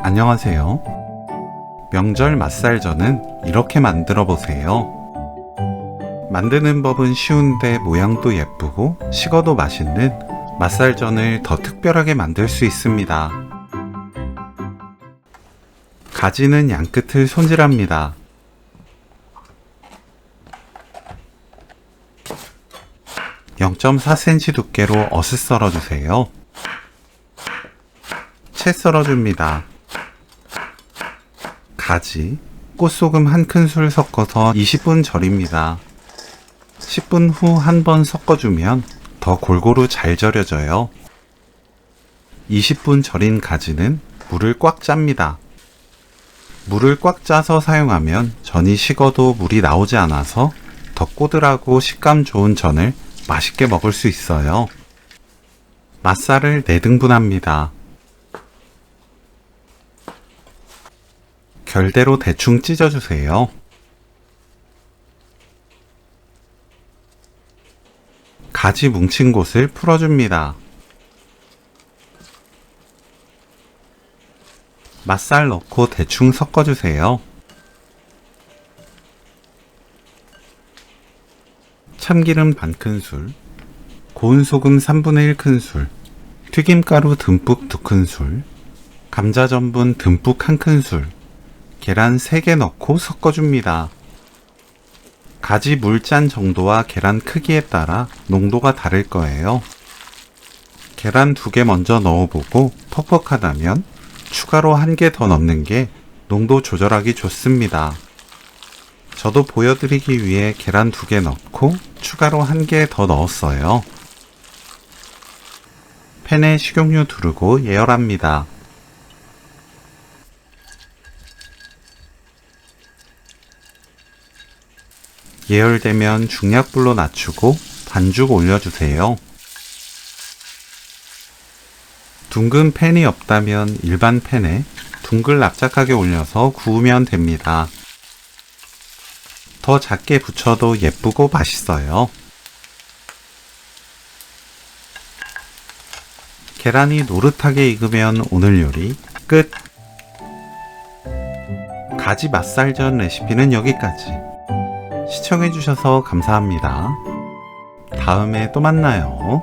안녕하세요. 명절 맛살전은 이렇게 만들어 보세요. 만드는 법은 쉬운데 모양도 예쁘고 식어도 맛있는 맛살전을 더 특별하게 만들 수 있습니다. 가지는 양끝을 손질합니다. (0.4cm) 두께로 어슷 썰어주세요. 채 썰어줍니다. 가지, 꽃소금 1큰술 섞어서 20분 절입니다. 10분 후 한 번 섞어주면 더 골고루 잘 절여져요. 20분 절인 가지는 물을 꽉 짭니다. 물을 꽉 짜서 사용하면 전이 식어도 물이 나오지 않아서 더 꼬들하고 식감 좋은 전을 맛있게 먹을 수 있어요. 맛살을 4등분합니다. 결대로 대충 찢어주세요. 가지 뭉친 곳을 풀어줍니다. 맛살 넣고 대충 섞어주세요. 참기름 반큰술, 고운 소금 1/3 큰술, 튀김가루 듬뿍 2큰술, 감자 전분 듬뿍 1큰술, 계란 3개 넣고 섞어줍니다. 가지 물잔 정도와 계란 크기에 따라 농도가 다를 거예요. 계란 2개 먼저 넣어보고 퍽퍽하다면 추가로 1개 더 넣는 게 농도 조절하기 좋습니다. 저도 보여드리기 위해 계란 2개 넣고 추가로 1개 더 넣었어요. 팬에 식용유 두르고 예열합니다. 예열되면 중약불로 낮추고 반죽 올려주세요. 둥근 팬이 없다면 일반 팬에 둥글 납작하게 올려서 구우면 됩니다. 더 작게 부쳐도 예쁘고 맛있어요. 계란이 노릇하게 익으면 오늘 요리 끝! 가지 맛살전 레시피는 여기까지. 시청해주셔서 감사합니다. 다음에 또 만나요.